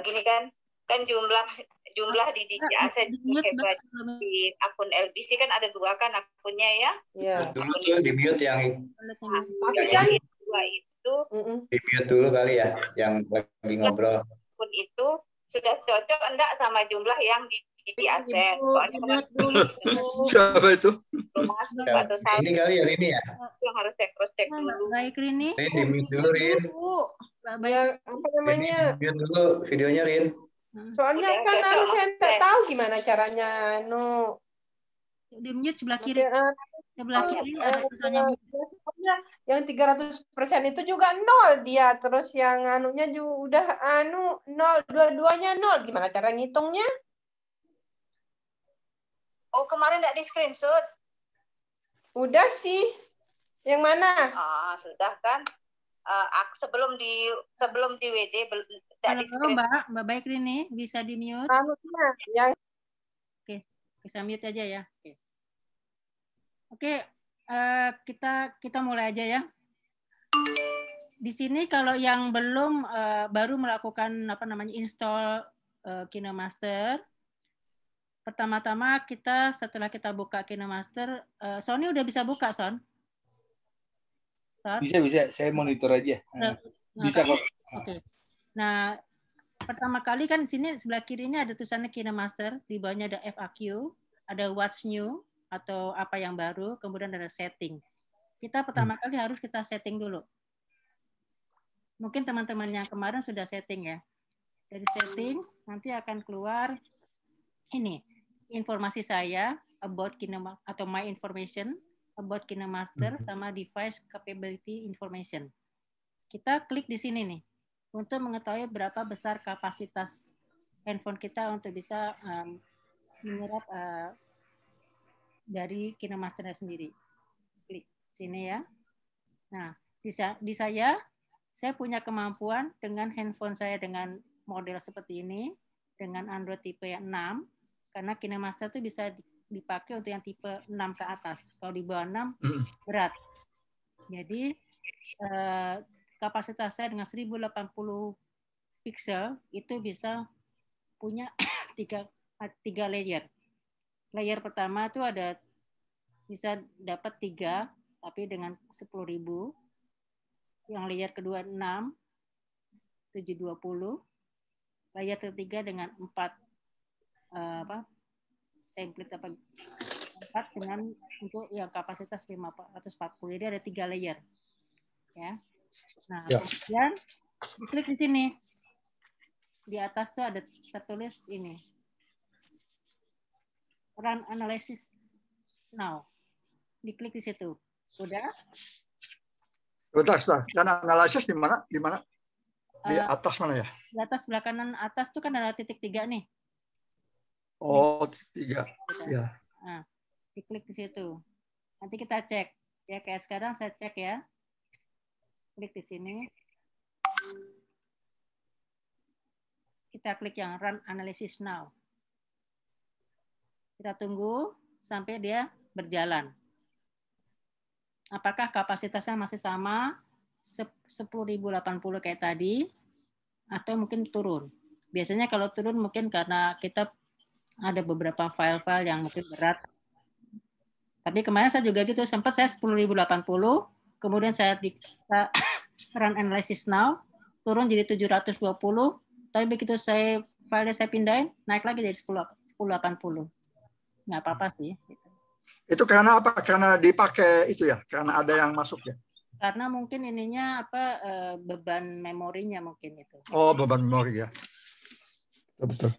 gini kan jumlah di aset hebat di akun LBC kan ada 2 kan akunnya ya. Iya. Dulu tuh di mute yang Tapi kan dua itu di mute dulu kali ya, yang lagi ngobrol. akun itu sudah cocok enggak sama jumlah yang di aset. Soalnya dulu. Siapa itu? masuk atau salah Ini kali ya, ini ya. yang harus saya cross check dulu. Baik Rini. Rin, di mute dulu, Rin. Ya, apa namanya? Rin, di mute dulu videonya, Rin. Soalnya Udah, kan cocok, harus saya maksudnya. tahu gimana caranya. Di mute sebelah kiri. Sebelah kiri ada tulisannya mute. Pokoknya yang 300% itu juga 0 dia, terus yang anunya juga udah 0, dua-duanya 0. Gimana cara ngitungnya? Oh, kemarin enggak di screenshot. Udah sih. Yang mana? Sudah kan. Sebelum di WD enggak di Halo screenshot. Mbak Baik Rini, bisa di mute? Anunya yang Oke, bisa mute aja ya. Oke, kita mulai aja ya. Di sini kalau yang belum baru melakukan install KineMaster, pertama-tama setelah kita buka KineMaster, Sony udah bisa buka, Son? Bisa. Saya monitor aja. Bisa kok. Oke. Nah, pertama kali kan di sini sebelah kiri ini ada tulisannya KineMaster, di bawahnya ada FAQ, ada What's New atau apa yang baru, kemudian ada setting. Kita pertama kali harus kita setting dulu. Mungkin teman-teman yang kemarin sudah setting ya. Dari setting nanti akan keluar ini informasi saya about KineMaster atau my information about KineMaster sama device capability information. Kita klik di sini nih untuk mengetahui berapa besar kapasitas handphone kita untuk bisa menyerap dari KineMaster sendiri. Klik sini ya. Nah, di saya punya kemampuan dengan handphone saya dengan model seperti ini, dengan Android tipe 6, karena KineMaster itu bisa dipakai untuk yang tipe 6 ke atas. Kalau di bawah 6, berat. Jadi, kapasitas saya dengan 1080 pixel itu bisa punya 3 layer. Layer pertama itu bisa dapat 3, tapi dengan 10.000. Yang layer kedua 6, 720. Layer ketiga dengan 4 template 4 dengan untuk yang kapasitas 540. Jadi ada 3 layer. Ya. Nah, kemudian diklik di sini. Di atas tuh ada tertulis ini. Run analysis now. Diklik di situ. Udah? Bentar. Dan analisis di mana? Di mana? Di atas mana ya? Di atas sebelah kanan atas tuh kan ada titik 3 nih. Oh, 3. Ya. Nah, diklik di situ. Nanti kita cek. Ya, kayak sekarang saya cek ya. Klik di sini. Kita klik yang Run Analysis Now. Kita tunggu sampai dia berjalan. Apakah kapasitasnya masih sama 10.080 kayak tadi atau mungkin turun? Biasanya kalau turun mungkin karena kita ada beberapa file-file yang mungkin berat. Tapi kemarin saya juga gitu, sempat saya 10.080, kemudian saya Run Analysis Now, turun jadi 720, tapi begitu file saya pindahin, naik lagi dari 1080. Nggak apa-apa sih. Itu karena apa? Karena dipakai itu ya? Karena ada yang masuk ya? Karena mungkin ininya beban memorinya mungkin itu. Oh, beban memori ya. Betul.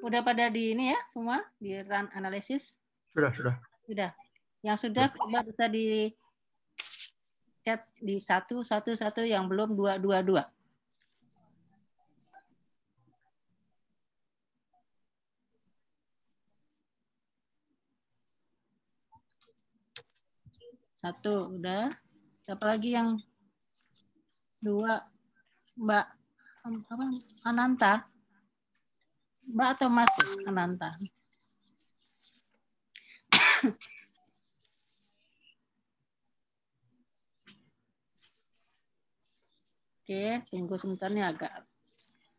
Udah pada di ini ya semua di run analysis? Sudah. Yang sudah coba bisa di chat di 111 yang belum 222. Satu udah. Siapa lagi yang 2? Mbak Ananta. Mbak atau Mas Ananta? Oke, tunggu sebentar nih, agak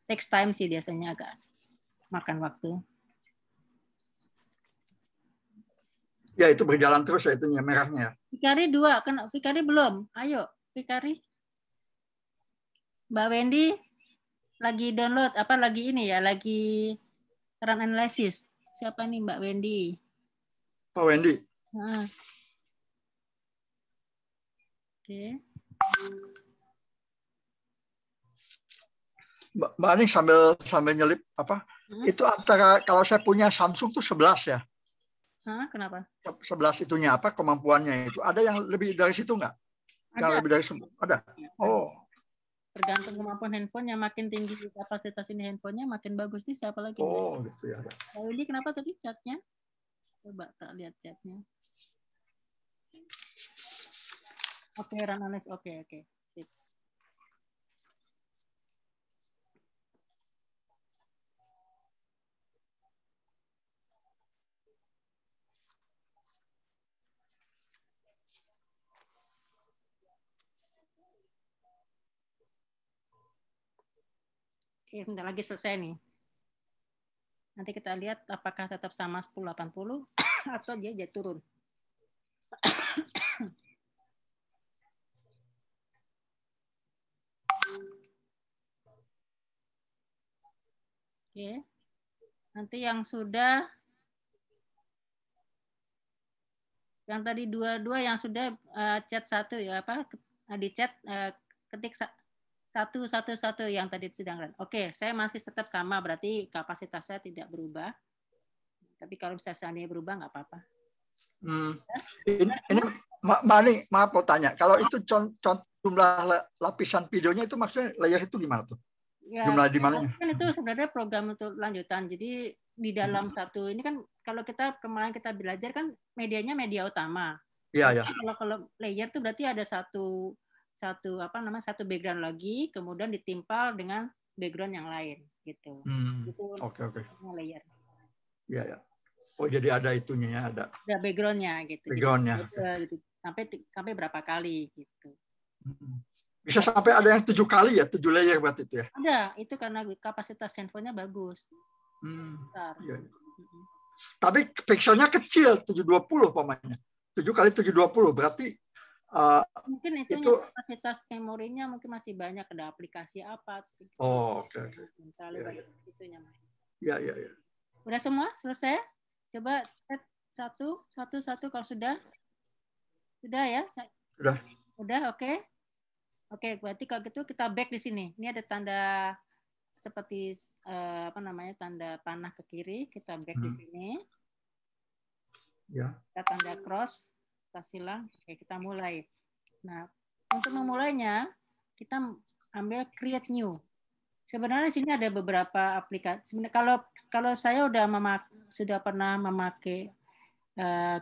takes time sih biasanya, agak makan waktu. Ya, itu berjalan terus ya itunya merahnya. Fikari 2, kan Fikari belum. Ayo, Fikari. Mbak Wendy lagi download apa lagi ini ya, lagi run analysis. Siapa nih Mbak Wendy? Pak Wendy. Nah. Oke. Mbak Ani sambil nyelip apa? Itu antara kalau saya punya Samsung tuh 11 ya. Hah, kenapa? 11 itunya apa kemampuannya itu. Ada yang lebih dari situ nggak? Yang Ada. lebih dari ada. Oh. Tergantung kemampuan handphone, yang makin tinggi kapasitas ini handphonenya makin bagus nih. Siapa lagi? Oh, gitu ya. Mbak Wendy kenapa tadi chatnya? Coba tak lihat chatnya. Oke, run analysis. Oke. Sip. Oke, bentar lagi selesai nih. Nanti kita lihat apakah tetap sama 1080 atau dia jadi turun. Oke. Nanti yang sudah yang tadi dua yang sudah chat satu ya apa di chat ketik 111 yang tadi sedang run. Oke, saya masih tetap sama, berarti kapasitas saya tidak berubah. Tapi kalau misalnya seandainya berubah nggak apa-apa. Ini Mbak Ani, maaf mau tanya, kalau itu contoh jumlah lapisan videonya itu maksudnya layer itu gimana tuh? Ya, jumlah di mananya? Kan itu sebenarnya program untuk lanjutan. Jadi di dalam satu ini kan kalau kita kemarin kita belajar kan medianya media utama. Iya, ya. Kalau layer tuh berarti ada satu background lagi, kemudian ditimpal dengan background yang lain gitu. Oke. Layer. Iya. Oh, jadi ada itunya ya, ada background-nya gitu. Background-nya. Jadi, sampai berapa kali gitu. Bisa sampai ada yang 7 kali ya, 7 layer berarti itu ya? Ada, itu karena kapasitas handphonenya bagus. Iya. Tapi pixelnya kecil, 720 pokoknya. 7 kali 720 berarti mungkin itu kapasitas memorinya mungkin masih banyak, ada aplikasi apa. Oh, oke. Iya. Udah semua? Selesai? Coba satu kalau sudah. Sudah ya? Udah, oke. Oke, berarti kalau gitu kita back di sini. Ini ada tanda seperti tanda panah ke kiri, kita back di sini. Ya. Kita tanda cross, kita silang. Oke, kita mulai. Nah, untuk memulainya kita ambil create new. Sebenarnya di sini ada beberapa aplikasi. Sebenarnya kalau saya sudah pernah memakai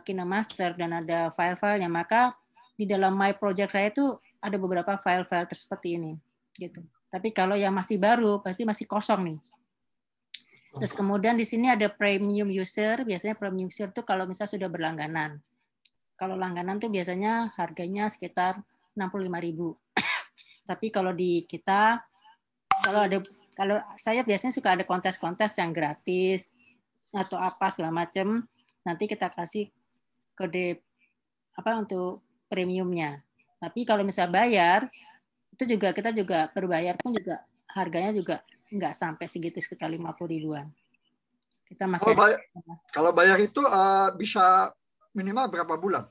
KineMaster dan ada file-filenya, maka di dalam My Project saya itu ada beberapa file-file seperti ini, gitu. Tapi kalau yang masih baru pasti masih kosong nih. Terus kemudian di sini ada premium user. Biasanya premium user itu kalau misalnya sudah berlangganan. Kalau langganan tuh biasanya harganya sekitar 65.000. Tapi kalau di kita kalau saya biasanya suka ada kontes-kontes yang gratis atau apa segala macam. Nanti kita kasih kode untuk premiumnya. Tapi kalau misalnya bayar, itu juga kita juga berbayar pun juga harganya juga nggak sampai segitu, sekitar 50.000-an. Kita masih kalau bayar itu bisa minimal berapa bulan?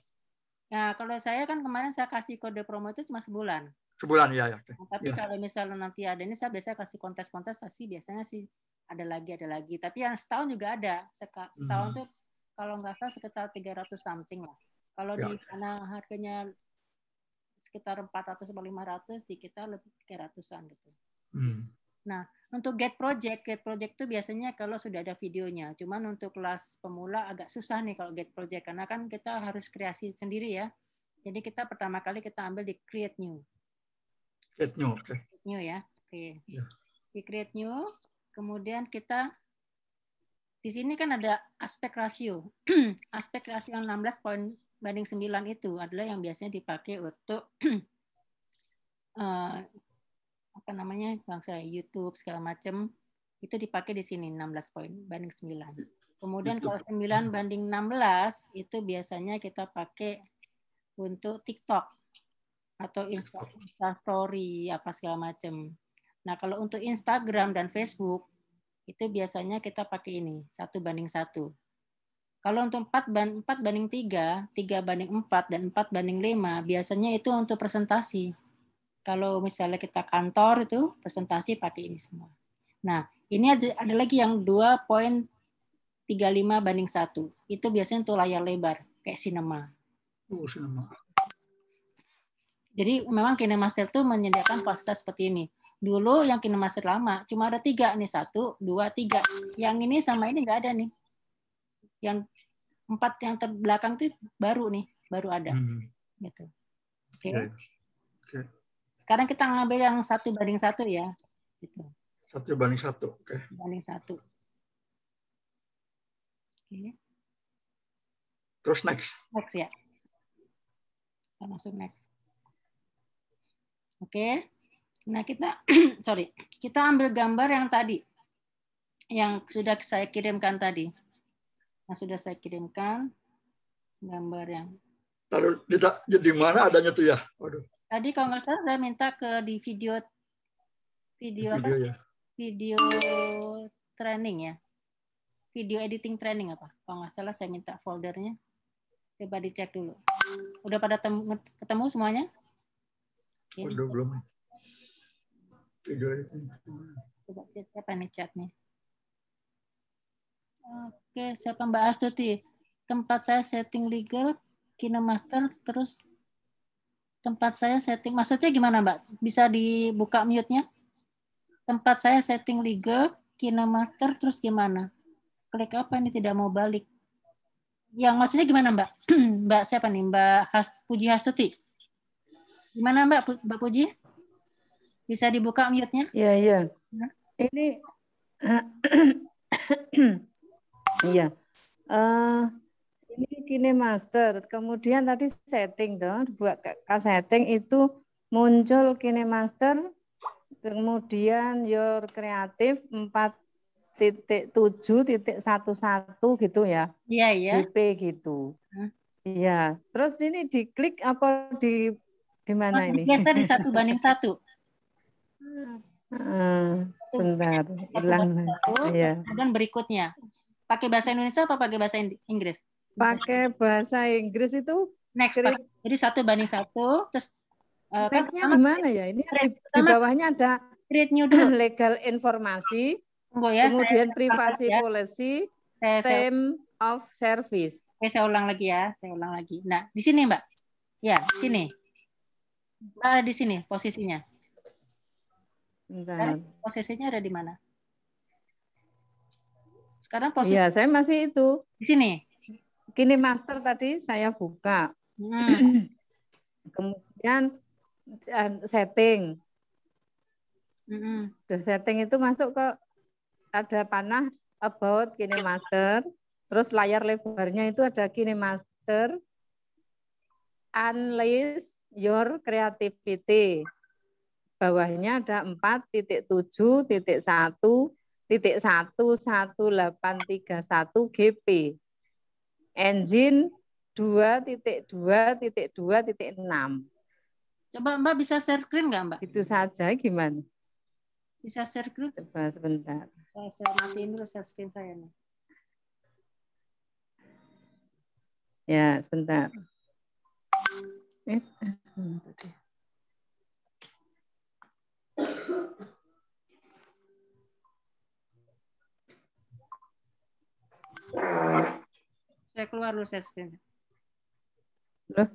Nah, kalau saya kan kemarin saya kasih kode promo itu cuma sebulan. Sebulan ya. Tapi kalau misalnya nanti ada ini, saya biasanya kasih kontes-kontestasi, biasanya sih ada lagi. Tapi yang setahun juga ada. Setahun tuh kalau nggak salah sekitar 300 something lah. Kalau di mana harganya sekitar 400 atau 500, di kita lebih 300-an gitu. Nah, untuk Get Project itu biasanya kalau sudah ada videonya. Cuman untuk kelas pemula agak susah nih kalau Get Project, karena kan kita harus kreasi sendiri ya. Jadi kita pertama kali kita ambil di Create New. Create New, oke. Create New ya. Oke. Di Create New, kemudian kita di sini kan ada aspek rasio. Aspek rasio yang 16:9 itu adalah yang biasanya dipakai untuk apa namanya, bangsa YouTube segala macam, itu dipakai di sini 16 poin banding 9. Kemudian kalau 9 banding 16 itu biasanya kita pakai untuk TikTok atau Insta Story apa segala macam. Nah, kalau untuk Instagram dan Facebook itu biasanya kita pakai ini 1 banding 1. Kalau untuk 4 banding 3, 3 banding 4 dan 4 banding 5 biasanya itu untuk presentasi. Kalau misalnya kita kantor itu presentasi pakai ini semua. Nah, ini ada lagi yang 2.35 banding 1. Itu biasanya untuk layar lebar kayak sinema. Oh, sinema. Jadi memang KineMaster tuh menyediakan fasilitas seperti ini. Dulu yang KineMaster lama cuma ada 3 nih, 1, 2, 3. Yang ini sama ini nggak ada nih. Yang 4 yang terbelakang tuh baru nih, baru ada. Gitu. Oke. Okay. Sekarang kita ngambil yang 1 banding 1 ya. Gitu. 1 banding 1. Oke. Banding 1. Oke. Terus next. Next ya. Kita masuk next. Oke. Nah, kita kita ambil gambar yang tadi. Yang sudah saya kirimkan tadi. Yang sudah saya kirimkan gambar yang. Taruh di mana adanya tuh ya? Waduh. Tadi kalau nggak salah saya minta di video apa? Ya. Video training ya. Video editing training apa? Kalau nggak salah saya minta foldernya. Coba dicek dulu. Udah pada ketemu semuanya? Waduh, belum. Video editing. Coba siapa nih chatnya? Oke, siapa Mbak Astuti? Tempat saya setting legal, KineMaster, terus tempat saya setting, maksudnya gimana Mbak? Bisa dibuka mute-nya? Tempat saya setting legal, KineMaster, terus gimana? Klik apa ini tidak mau balik? Yang maksudnya gimana Mbak? Mbak siapa nih? Mbak Puji Astuti? Gimana Mbak Puji? Bisa dibuka mute-nya? Iya. Ini iya. Ini KineMaster. Kemudian tadi setting tuh, buat setting itu muncul KineMaster. Kemudian your creative 4.7.11 gitu ya. Iya. GP gitu. Iya. Terus ini diklik apa di mana ini? Biasa di 1 banding 1. Bentar, hilang. Iya. Dan berikutnya, pakai bahasa Indonesia apa pakai bahasa Inggris? Pakai bahasa Inggris itu. Next, jadi 1 banding 1, terus kan gimana ya? Ini di bawahnya ada create new dulu. Legal informasi, Ya, kemudian privacy policy, term of service. Oke, saya ulang lagi ya, Nah, di sini Mbak. Ya, sini. Mbak ada di sini posisinya. Posisinya ada di mana? Sekarang posisi. Iya, saya masih itu. Di sini. KineMaster tadi saya buka. Kemudian setting. Setting itu masuk ke ada panah about KineMaster. Terus layar lebarnya itu ada KineMaster. Unleash your creativity. Bawahnya ada 4.7.1.11831 GP. Engine 2.2.2.6. Coba Mbak bisa share screen nggak Mbak? Itu saja gimana? Bisa share screen? Coba sebentar. Saya matiin dulu share screen saya nih. Ya, sebentar. Saya keluar dulu share screen. Loh,